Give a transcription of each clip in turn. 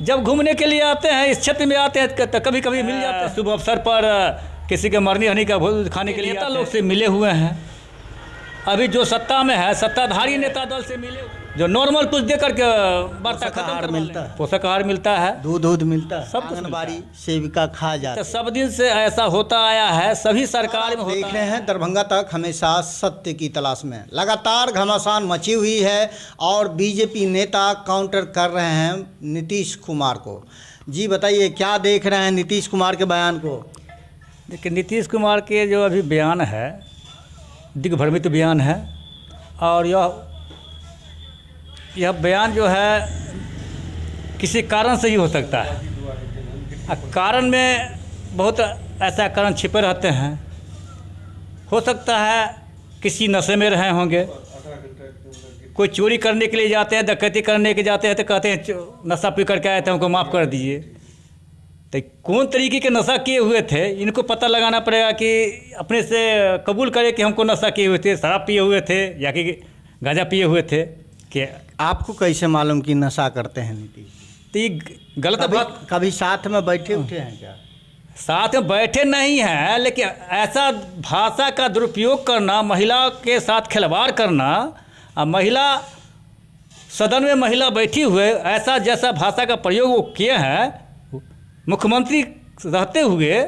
जब घूमने के लिए आते हैं, इस क्षेत्र में आते हैं तो कभी कभी मिल जाते हैं। शुभ अवसर पर किसी के मरनी हनी का भोज खाने के लिए नेता लोग से मिले हुए हैं। अभी जो सत्ता में है, सत्ताधारी नेता दल से मिले, जो नॉर्मल कुछ दे करके वार्ता खत्म मिलता है, पोषक आहार मिलता है, दूध मिलता है, सब आंगनबाड़ी सेविका खा जाता है। सब दिन से ऐसा होता आया है, सभी सरकार में देख रहे हैं। दरभंगा तक हमेशा सत्य की तलाश में लगातार घमासान मची हुई है और बीजेपी नेता काउंटर कर रहे हैं नीतीश कुमार को। जी बताइए, क्या देख रहे हैं नीतीश कुमार के बयान को? देखिए, नीतीश कुमार के जो अभी बयान है, दिग्भ्रमित बयान है, और यह बयान जो है किसी कारण से ही हो सकता है। कारण में बहुत ऐसा कारण छिपे रहते हैं। हो सकता है किसी नशे में रहे होंगे, कोई चोरी करने के लिए जाते हैं, डकैती करने के जाते हैं तो कहते हैं नशा पी करके आए थे, हमको माफ़ कर दीजिए। तो कौन तरीके के नशा किए हुए थे, इनको पता लगाना पड़ेगा कि अपने से कबूल करे कि हमको नशा किए हुए थे, शराब पिए हुए थे या कि गांजा पिए हुए थे। कि आपको कैसे मालूम कि नशा करते हैं नीतीश? तो ये गलत बात। कभी साथ में बैठे उठे हैं क्या? साथ में बैठे नहीं हैं, लेकिन ऐसा भाषा का दुरुपयोग करना, महिला के साथ खिलवाड़ करना, और महिला सदन में महिला बैठी हुए ऐसा जैसा भाषा का प्रयोग वो किए हैं, मुख्यमंत्री रहते हुए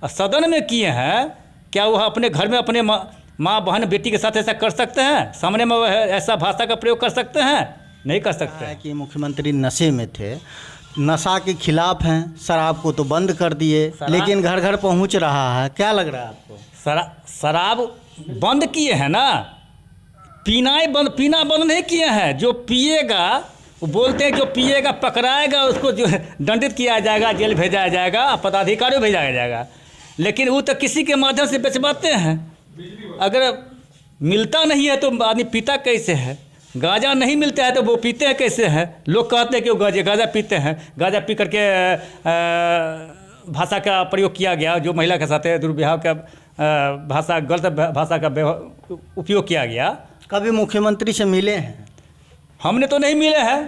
सदन में किए हैं। क्या वह अपने घर में अपने माँ बहन बेटी के साथ ऐसा कर सकते हैं? सामने में वह ऐसा भाषा का प्रयोग कर सकते हैं? नहीं कर सकते हैं। कि मुख्यमंत्री नशे में थे, नशा के खिलाफ हैं, शराब को तो बंद कर दिए, लेकिन घर घर पहुंच रहा है। क्या लग रहा है आपको? शराब बंद किए हैं ना, पीना बंद नहीं किए हैं। जो पिएगा, वो बोलते हैं जो पिएगा पकड़ाएगा उसको जो दंडित किया जाएगा, जेल भेजा जाएगा, पदाधिकारियों भेजा जाएगा। लेकिन वो तो किसी के माध्यम से बेचवाते हैं। अगर मिलता नहीं है तो आदमी पीता कैसे है? गांजा नहीं मिलता है तो वो पीते हैं कैसे हैं? लोग कहते हैं कि वो गांजा पीते हैं। गांजा पी करके भाषा का प्रयोग किया गया, जो महिला के साथ दुर्व्यवहार का भाषा, गलत भाषा का उपयोग किया गया। कभी मुख्यमंत्री से मिले हैं? हमने तो नहीं मिले हैं।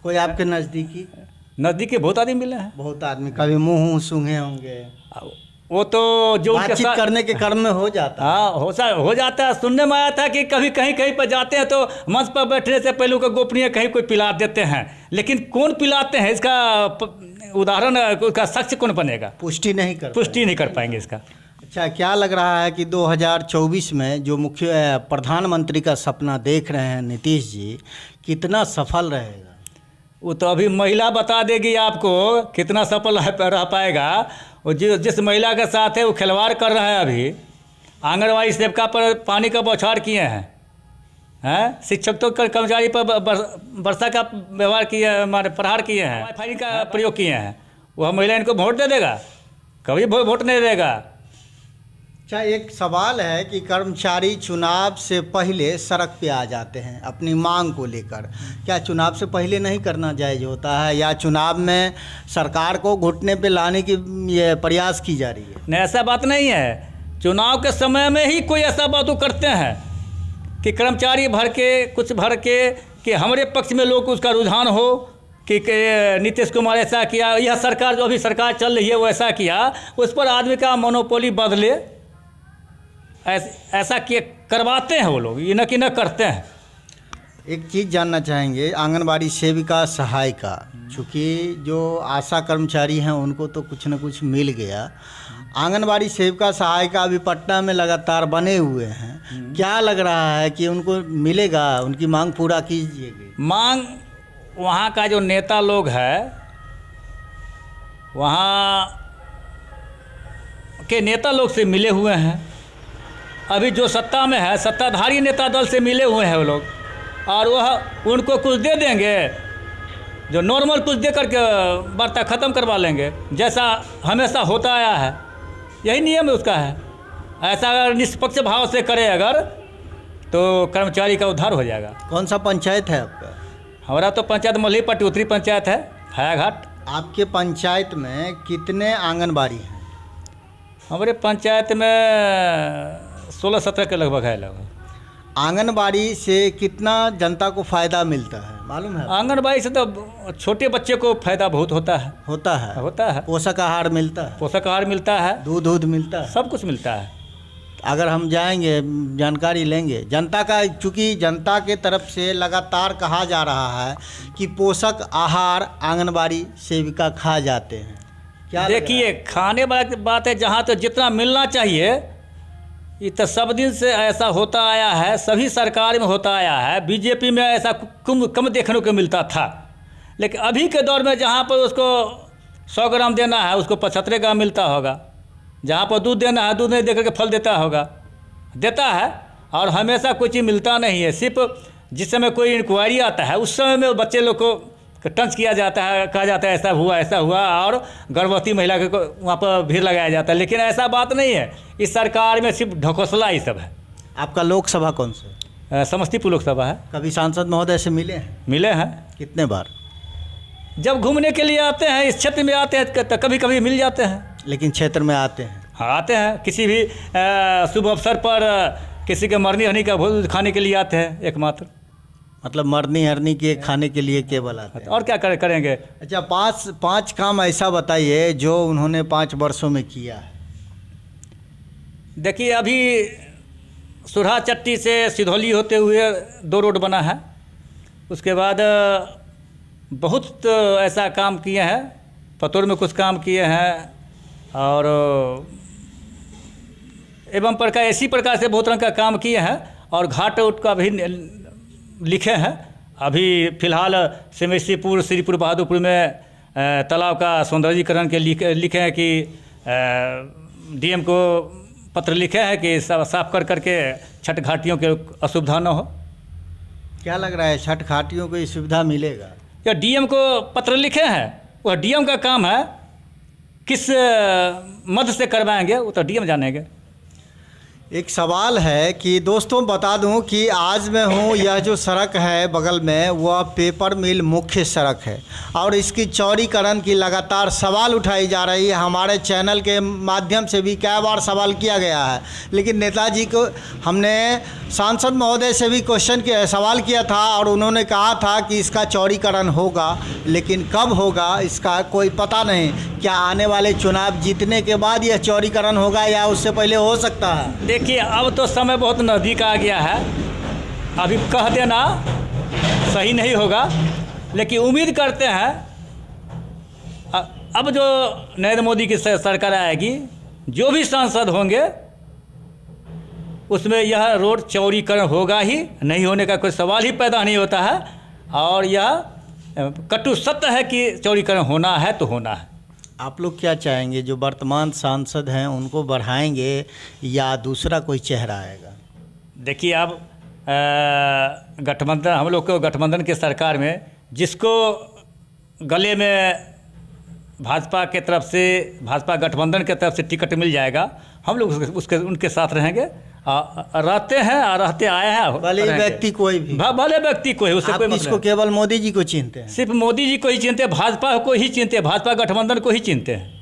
कोई आपके नज़दीकी बहुत आदमी मिले हैं। बहुत आदमी कभी मुँह सूंघे होंगे? वो तो जो बातचीत करने के क्रम में हो जाता है। हाँ, हो जाता है। सुनने में आया था कि कभी कहीं पर जाते हैं तो मंच पर बैठने से पहले को गोपनीय कहीं कोई पिला देते हैं। लेकिन कौन पिलाते हैं इसका उदाहरण, उसका साक्ष्य कौन बनेगा? पुष्टि नहीं कर पाएंगे इसका। अच्छा, क्या लग रहा है कि 2024 में जो मुख्य प्रधानमंत्री का सपना देख रहे हैं नीतीश जी, कितना सफल रहेगा? वो तो अभी महिला बता देगी आपको कितना सफल रह पाएगा। वो जिस महिला के साथ है वो खिलवाड़ कर रहा है। अभी आंगनबाड़ी सेविका पर पानी का बौछार किए हैं, शिक्षक तो कर्मचारी पर वर्षा का व्यवहार किए, हमारे प्रहार किए हैं, वाईफाई का प्रयोग किए हैं। वह महिला इनको वोट दे देगा? कभी वोट नहीं देगा। अच्छा, एक सवाल है कि कर्मचारी चुनाव से पहले सड़क पे आ जाते हैं अपनी मांग को लेकर। क्या चुनाव से पहले नहीं करना जायज़ होता है, या चुनाव में सरकार को घुटने पे लाने की ये प्रयास की जा रही है? नहीं, ऐसा बात नहीं है। चुनाव के समय में ही कोई ऐसा बात करते हैं कि कर्मचारी कुछ भर के कि हमारे पक्ष में लोग उसका रुझान हो कि नीतीश कुमार ऐसा किया, यह सरकार जो अभी सरकार चल रही है वो ऐसा किया, उस पर आदमी का मोनोपोली बदले, ऐसा करवाते हैं वो लोग, ये न कि न करते हैं। एक चीज़ जानना चाहेंगे, आंगनबाड़ी सेविका सहायिका, चूँकि जो आशा कर्मचारी हैं उनको तो कुछ न कुछ मिल गया, आंगनबाड़ी सेविका सहायिका अभी पटना में लगातार बने हुए हैं। क्या लग रहा है कि उनको मिलेगा? उनकी मांग पूरा कीजिएगा? मांग वहाँ का जो नेता लोग है, वहाँ के नेता लोग से मिले हुए हैं। अभी जो सत्ता में है, सत्ताधारी नेता दल से मिले हुए हैं वो लोग, और वह उनको कुछ दे देंगे, जो नॉर्मल कुछ दे करके वार्ता ख़त्म करवा लेंगे, जैसा हमेशा होता आया है। यही नियम उसका है। ऐसा अगर निष्पक्ष भाव से करे अगर, तो कर्मचारी का उद्धार हो जाएगा। कौन सा पंचायत है आपका? हमारा तो पंचायत मल्हीपट्टी उत्तरी पंचायत है, हायाघाट। आपके पंचायत में कितने आंगनबाड़ी हैं? हमारे पंचायत में 16-17 के लगभग है। आंगनबाड़ी से कितना जनता को फ़ायदा मिलता है? मालूम है? आंगनबाड़ी से तो छोटे बच्चे को फायदा बहुत होता है। होता है पोषक आहार मिलता है, पोषक आहार मिलता है, दूध मिलता है, सब कुछ मिलता है। अगर हम जाएंगे जानकारी लेंगे जनता का, चूँकि जनता के तरफ से लगातार कहा जा रहा है कि पोषक आहार आंगनबाड़ी सेविका खा जाते हैं, क्या देखिए खाने वाली बात है, जहाँ तो जितना मिलना चाहिए ये तो सब दिन से ऐसा होता आया है, सभी सरकार में होता आया है। बीजेपी में ऐसा कम देखने को मिलता था, लेकिन अभी के दौर में जहाँ पर उसको 100 ग्राम देना है उसको 75 ग्राम मिलता होगा, जहाँ पर दूध देना है दूध नहीं देकर के फल देता है। और हमेशा कोई चीज़ मिलता नहीं है, सिर्फ जिस समय कोई इंक्वायरी आता है उस समय में बच्चे लोग को टंच किया जाता है, कहा जाता है ऐसा हुआ और गर्भवती महिला को वहाँ पर भीड़ लगाया जाता है, लेकिन ऐसा बात नहीं है। इस सरकार में सिर्फ ढकोसला ही सब है। आपका लोकसभा कौन सा? समस्तीपुर लोकसभा है। कभी सांसद महोदय से मिले हैं? मिले हैं। कितने बार? जब घूमने के लिए आते हैं, इस क्षेत्र में आते हैं तो कभी कभी मिल जाते हैं। लेकिन क्षेत्र में आते हैं? हाँ आते हैं, किसी भी शुभ अवसर पर किसी के मरनी हरनी का भोज खाने के लिए आते हैं एकमात्र। मतलब मरनी हरनी के खाने के लिए केवल आते हैं, और क्या करेंगे। अच्छा, पाँच काम ऐसा बताइए जो उन्होंने 5 वर्षों में किया है। देखिए अभी सुरहा चट्टी से सिधौली होते हुए 2 रोड बना है, उसके बाद बहुत ऐसा काम किए हैं, पतोर में कुछ काम किए हैं, और एवं प्रकार इसी प्रकार से बहुत रंग का काम किए हैं। और घाट उट का भी लिखे हैं। अभी फ़िलहाल सिमस्तीपुर श्रीपुर बहादुरपुर में तालाब का सौंदर्यीकरण के लिखे हैं कि डीएम को पत्र लिखे हैं कि साफ करके छठ घाटियों के असुविधा न हो। क्या लग रहा है छठ घाटियों को ये सुविधा मिलेगा? या डीएम को पत्र लिखे हैं, वह डीएम का काम है, किस मद से करवाएंगे वो तो डीएम जानेंगे। एक सवाल है कि दोस्तों बता दूं कि आज मैं हूं, यह जो सड़क है बगल में वह पेपर मिल मुख्य सड़क है और इसकी चौड़ीकरण की लगातार सवाल उठाई जा रही है। हमारे चैनल के माध्यम से भी कई बार सवाल किया गया है, लेकिन नेताजी को हमने सांसद महोदय से भी सवाल किया था और उन्होंने कहा था कि इसका चौड़ीकरण होगा, लेकिन कब होगा इसका कोई पता नहीं। क्या आने वाले चुनाव जीतने के बाद यह चौड़ीकरण होगा या उससे पहले हो सकता है? देखिए अब तो समय बहुत नज़दीक आ गया है, अभी कह देना सही नहीं होगा, लेकिन उम्मीद करते हैं अब जो नरेंद्र मोदी की सरकार आएगी, जो भी सांसद होंगे उसमें यह रोड चौड़ीकरण होगा ही, नहीं होने का कोई सवाल ही पैदा नहीं होता है। और यह कटु सत्य है कि चौड़ीकरण होना है तो होना है। आप लोग क्या चाहेंगे, जो वर्तमान सांसद हैं उनको बढ़ाएंगे या दूसरा कोई चेहरा आएगा? देखिए अब गठबंधन, हम लोग को गठबंधन के सरकार में जिसको गले में भाजपा के तरफ से, भाजपा गठबंधन के तरफ से टिकट मिल जाएगा, हम लोग उनके साथ रहेंगे, रहते हैं और रहते आए हैं। भले व्यक्ति कोई भी, भले व्यक्ति कोई, उससे कोई मतलब इसको केवल मोदी जी को चिन्हते हैं? सिर्फ मोदी जी को ही चिन्हते हैं, भाजपा को ही चिन्हते हैं, भाजपा गठबंधन को ही चिन्हते हैं।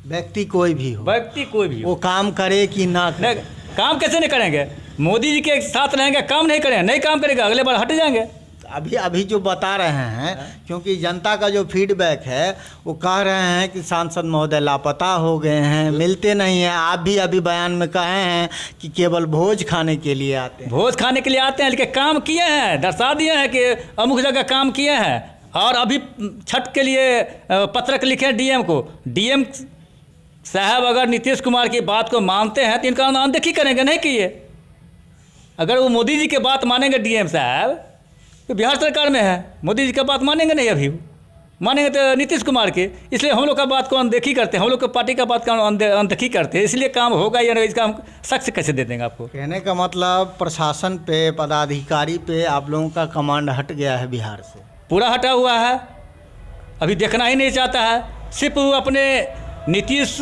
व्यक्ति कोई भी हो, व्यक्ति कोई भी हो, वो काम करे कि ना करे। काम कैसे नहीं करेंगे? मोदी जी के साथ रहेंगे, काम नहीं करेंगे, नहीं काम करेगा अगले बार हट जाएंगे। अभी जो बता रहे हैं, क्योंकि जनता का जो फीडबैक है वो कह रहे हैं कि सांसद महोदय लापता हो गए हैं, मिलते नहीं हैं। आप भी अभी बयान में कहे हैं कि केवल भोज खाने के लिए आते हैं। भोज खाने के लिए आते हैं, लेकिन काम किए हैं, दर्शा दिए हैं कि अमुक जगह काम किए हैं। और अभी छठ के लिए पत्रक लिखे डीएम को। डीएम साहब अगर नीतीश कुमार की बात को मानते हैं तो इनका अनदेखी करेंगे, नहीं किए। अगर वो मोदी जी की बात मानेंगे डीएम साहब तो बिहार सरकार में है, मोदी जी की बात मानेंगे नहीं, अभी मानेंगे तो नीतीश कुमार के। इसलिए हम लोग का बात को अनदेखी करते हैं, हम लोग की पार्टी का बात को अनदेखी करते हैं, इसलिए काम होगा या नहीं इसका हम शख्स कैसे दे देंगे आपको। कहने का मतलब प्रशासन पे, पदाधिकारी पे आप लोगों का कमांड हट गया है बिहार से? पूरा हटा हुआ है, अभी देखना ही नहीं चाहता है, सिर्फ वो अपने नीतीश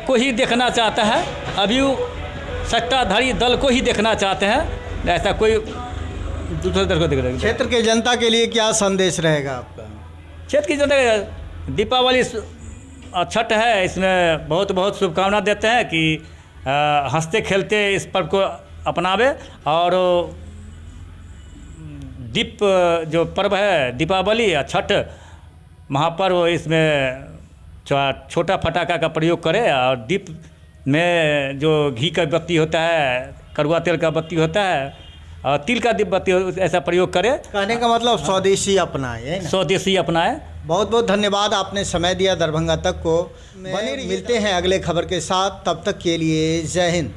को ही देखना चाहता है, अभी वो सत्ताधारी दल को ही देखना चाहते हैं, ऐसा कोई दूसरे दल को देख रहे। क्षेत्र के जनता के लिए क्या संदेश रहेगा आपका? क्षेत्र की जनता, दीपावली छठ है, इसमें बहुत बहुत शुभकामना देते हैं कि हंसते खेलते इस पर्व को अपनावे और दीप जो पर्व है दीपावली या छठ महापर्व, इसमें छोटा फटाका का प्रयोग करें और दीप में जो घी का बत्ती होता है, कड़वा तेल का बत्ती होता है और तिल का दीप बत्ती ऐसा प्रयोग करें। कहने का मतलब स्वदेशी अपनाए, है ना? स्वदेशी अपनाएं। बहुत बहुत धन्यवाद, आपने समय दिया दरभंगा तक को। बने मिलते हैं अगले खबर के साथ, तब तक के लिए जय हिंद।